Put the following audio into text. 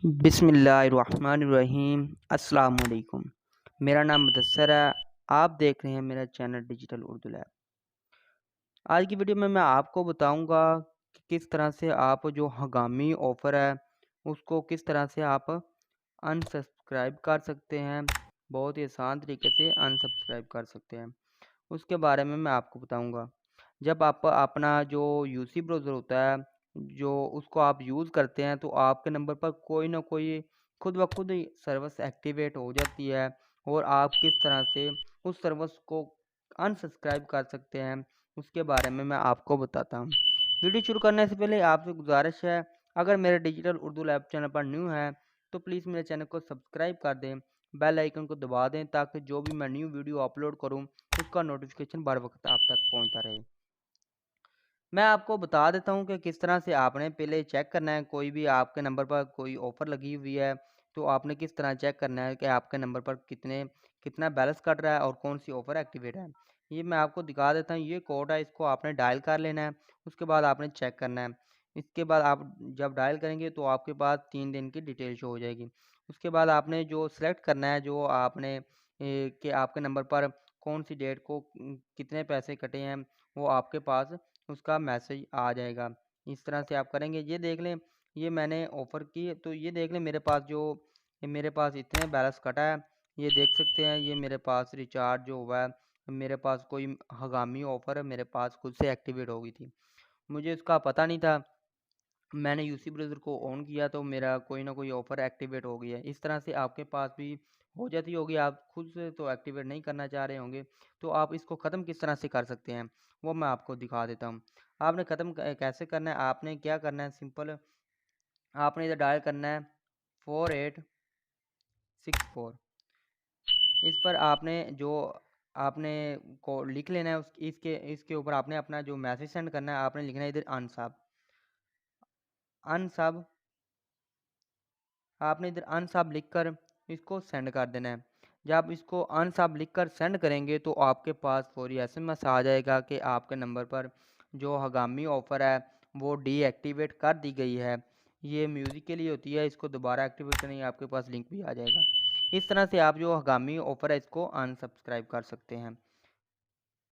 बिस्मिल्लाहिर्रहमानिर्रहीम। अस्सलाम वालेकुम। मेरा नाम मुदस्सर है। आप देख रहे हैं मेरा चैनल डिजिटल उर्दू लैब। आज की वीडियो में मैं आपको बताऊंगा कि किस तरह से आप जो हंगामी ऑफ़र है उसको किस तरह से आप अनसब्सक्राइब कर सकते हैं। बहुत ही आसान तरीके से अनसब्सक्राइब कर सकते हैं, उसके बारे में मैं आपको बताऊंगा। जब आप अपना जो यूसी ब्राउज़र होता है, जो उसको आप यूज़ करते हैं, तो आपके नंबर पर कोई ना कोई खुद ब खुद ही सर्विस एक्टिवेट हो जाती है और आप किस तरह से उस सर्विस को अनसब्सक्राइब कर सकते हैं, उसके बारे में मैं आपको बताता हूँ। वीडियो शुरू करने से पहले आपसे गुजारिश है, अगर मेरे डिजिटल उर्दू लैब चैनल पर न्यू है, तो प्लीज़ मेरे चैनल को सब्सक्राइब कर दें, बेल आइकन को दबा दें ताकि जो भी मैं न्यू वीडियो अपलोड करूँ उसका नोटिफिकेशन बर वक्त आप तक पहुंचता रहे। मैं आपको बता देता हूँ कि किस तरह से आपने पहले चेक करना है। कोई भी आपके नंबर पर कोई ऑफ़र लगी हुई है, तो आपने किस तरह चेक करना है कि आपके नंबर पर कितना बैलेंस कट रहा है और कौन सी ऑफ़र एक्टिवेट है। ये मैं आपको दिखा देता हूँ, ये कोड है, इसको आपने डायल कर लेना है, उसके बाद आपने चेक करना है। इसके बाद आप जब डायल करेंगे तो आपके पास 3 दिन की डिटेल शो हो जाएगी। उसके बाद आपने जो सेलेक्ट करना है, जो आपने कि आपके नंबर पर कौन-सी डेट को कितने पैसे कटे हैं, वो आपके पास उसका मैसेज आ जाएगा। इस तरह से आप करेंगे। ये देख लें, ये मैंने ऑफ़र की तो ये देख लें मेरे पास इतने बैलेंस कटा है। ये देख सकते हैं, ये मेरे पास रिचार्ज जो हुआ है, मेरे पास कोई हंगामी ऑफ़र है, मेरे पास खुद से एक्टिवेट हो गई थी। मुझे इसका पता नहीं था। मैंने यूसी ब्राउज़र को ऑन किया तो मेरा कोई ना कोई ऑफ़र एक्टिवेट हो गया है। इस तरह से आपके पास भी हो जाती होगी, आप खुद से तो एक्टिवेट नहीं करना चाह रहे होंगे, तो आप इसको ख़त्म किस तरह से कर सकते हैं, वो मैं आपको दिखा देता हूँ। आपने ख़त्म कैसे करना है, आपने क्या करना है, सिंपल आपने इधर डायल करना है 4864। इस पर आपने को लिख लेना है, इसके इसके ऊपर आपने अपना जो मैसेज सेंड करना है, आपने लिखना है इधर अनसब। अनसब आपने इधर अनसब लिखकर इसको सेंड कर देना है। जब आप इसको अनसब लिखकर सेंड करेंगे तो आपके पास फौरी एसएमएस आ जाएगा कि आपके नंबर पर जो हंगामी ऑफ़र है वो डीएक्टिवेट कर दी गई है। ये म्यूज़िक के लिए होती है, इसको दोबारा एक्टिवेट करने आपके पास लिंक भी आ जाएगा। इस तरह से आप जो हंगामी ऑफ़र है इसको अनसब्सक्राइब कर सकते हैं।